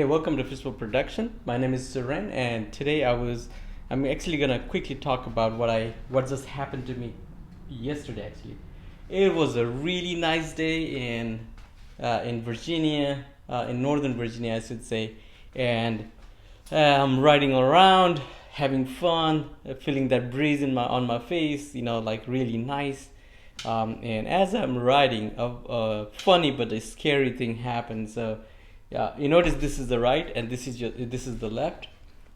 Hey, welcome to Fish.Bowl.Production. My name is Suren, and today I'm actually gonna quickly talk about what just happened to me yesterday. Actually, it was a really nice day in Virginia, in Northern Virginia, I should say, and I'm riding around, having fun, feeling that breeze on my face. Like really nice. And as I'm riding, a funny but a scary thing happened. So, yeah, you notice this is the right, and this is the left.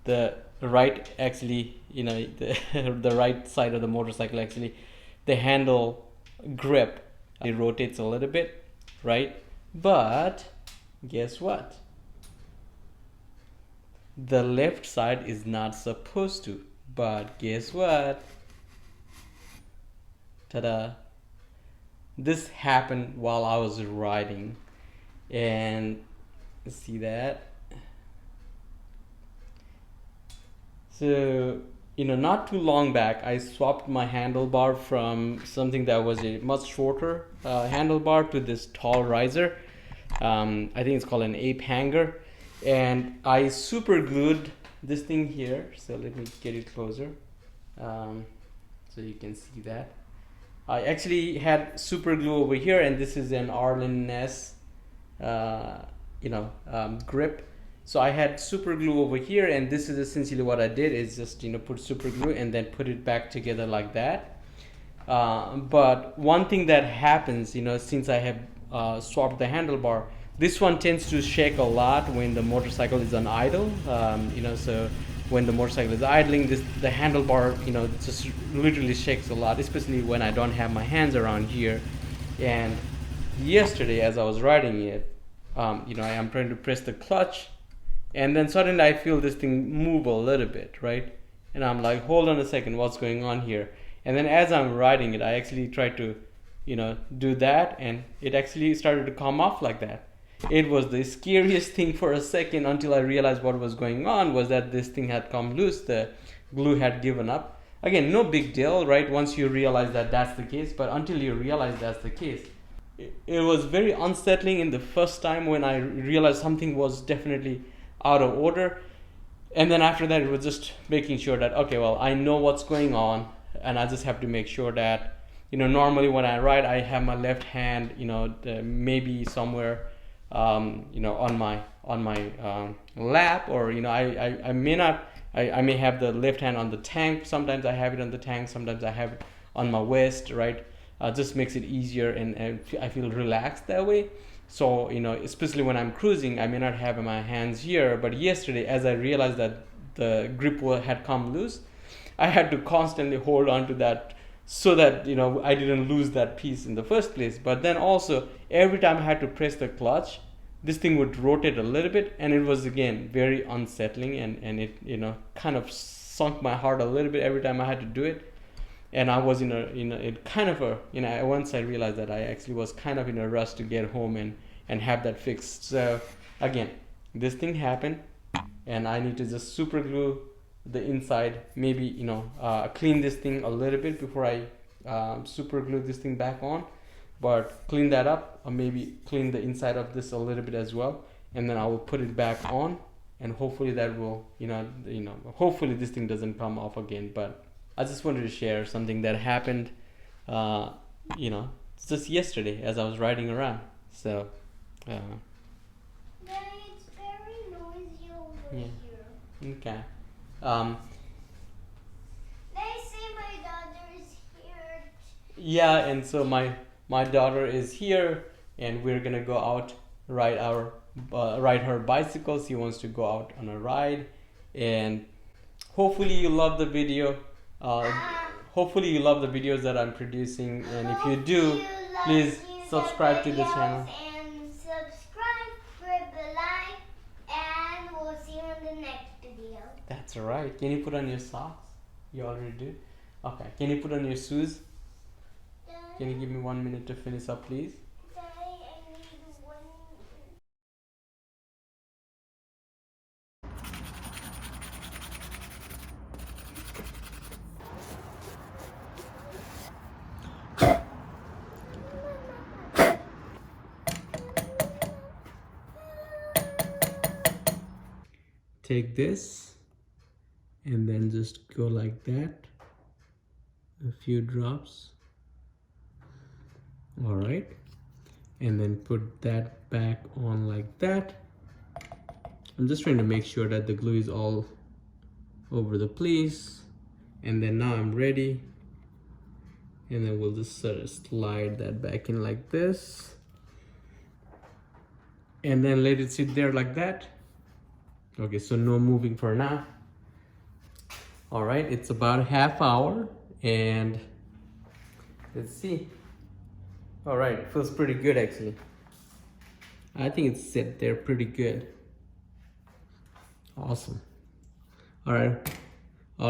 The right actually, the, the right side of the motorcycle actually, the handle grip, it rotates a little bit, right? But guess what? The left side is not supposed to. But guess what? Ta-da! This happened while I was riding, and see that. So, not too long back, I swapped my handlebar from something that was a much shorter handlebar to this tall riser. I think it's called an ape hanger, and I super glued this thing here. So let me get it closer, so you can see that. I actually had super glue over here, and this is an Arlen Ness grip. So I had super glue over here, and this is essentially what I did is just put super glue and then put it back together like that. But one thing that happens, since I have swapped the handlebar, this one tends to shake a lot when the motorcycle is on idle. So when the motorcycle is idling, the handlebar just literally shakes a lot, especially when I don't have my hands around here. And yesterday, as I was riding it, I'm trying to press the clutch, and then suddenly I feel this thing move a little bit, right? And I'm like, hold on a second, what's going on here? And then as I'm riding it, I actually tried to do that, and it actually started to come off like that. It was the scariest thing for a second until I realized what was going on was that this thing had come loose, the glue had given up. Again, no big deal, right? Once you realize that that's the case, but until you realize that's the case, it was very unsettling in the first time when I realized something was definitely out of order. And then after that, it was just making sure that, okay, well, I know what's going on, and I just have to make sure that, normally when I ride, I have my left hand, maybe somewhere, on my lap, or, I may not, I may have the left hand on the tank. Sometimes I have it on the tank, sometimes I have it on my waist, right? Just makes it easier, and I feel relaxed that way. So especially when I'm cruising, I may not have my hands here, but yesterday, as I realized that the grip had come loose, I had to constantly hold on to that so that I didn't lose that piece in the first place. But then also, every time I had to press the clutch, this thing would rotate a little bit, and it was again very unsettling, and it kind of sunk my heart a little bit every time I had to do it. And I was once I realized that I actually was kind of in a rush to get home and have that fixed. So again, this thing happened, and I need to just super glue the inside, maybe clean this thing a little bit before I super glue this thing back on, but clean that up, or maybe clean the inside of this a little bit as well, and then I will put it back on, and hopefully that will hopefully this thing doesn't come off again. But I just wanted to share something that happened, just yesterday as I was riding around. So, Daddy, it's very noisy over here. Okay. They say my daughter is here. Yeah, and so my daughter is here, and we're gonna go out ride her bicycle. She wants to go out on a ride, and hopefully you love the video. Hopefully you love the videos that I'm producing, and if you do, please subscribe to the channel. And subscribe, grab the like, and we'll see you in the next video. That's right. Can you put on your socks? You already did? Okay. Can you put on your shoes? Can you give me 1 minute to finish up, please? take this and then just go like that, a few drops. All right, and then put that back on like that. I'm just trying to make sure that the glue is all over the place, and then now I'm ready, and then we'll just sort of slide that back in like this, and then let it sit there like that. Okay, so no moving for now. All right, it's about a half hour, and let's see. All right, it feels pretty good actually. I think it's set there pretty good. Awesome. All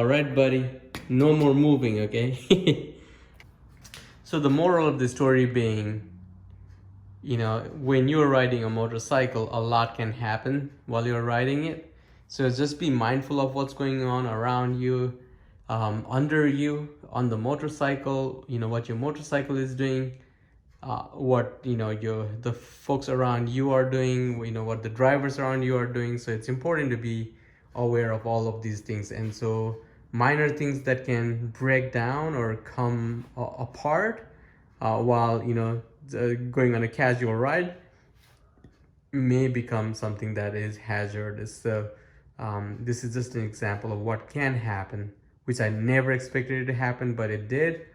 right, buddy. No more moving, okay? So the moral of the story being, you know, when you're riding a motorcycle, a lot can happen while you're riding it. So just be mindful of what's going on around you, under you, on the motorcycle, you know, what your motorcycle is doing, what, you know, the folks around you are doing, you know, what the drivers around you are doing. So it's important to be aware of all of these things. And so minor things that can break down or come apart while, you know, going on a casual ride may become something that is hazardous. So this is just an example of what can happen, which I never expected it to happen, but it did.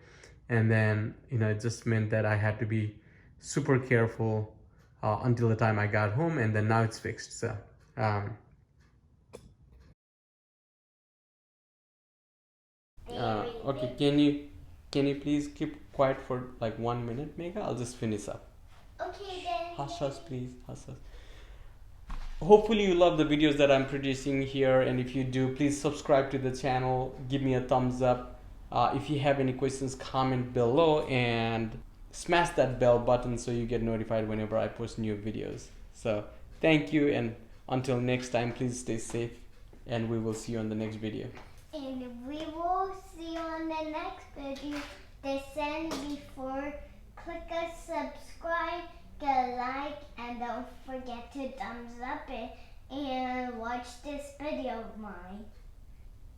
And then, you know, it just meant that I had to be super careful until the time I got home, and then now it's fixed. So okay, can you please keep quiet for like 1 minute, Mega? I'll just finish up. Okay then. Hush, hush, please. Hush, hush. Hopefully you love the videos that I'm producing here, and if you do, please subscribe to the channel, give me a thumbs up. If you have any questions, comment below, and smash that bell button so you get notified whenever I post new videos. So thank you, and until next time, please stay safe, and we will see you on the next video. And we will see you on the next video. Listen before, click a subscribe, get a like, and don't forget to thumbs up it and watch this video of mine.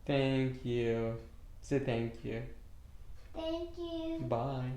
Thank you. Say thank you. Thank you. Bye.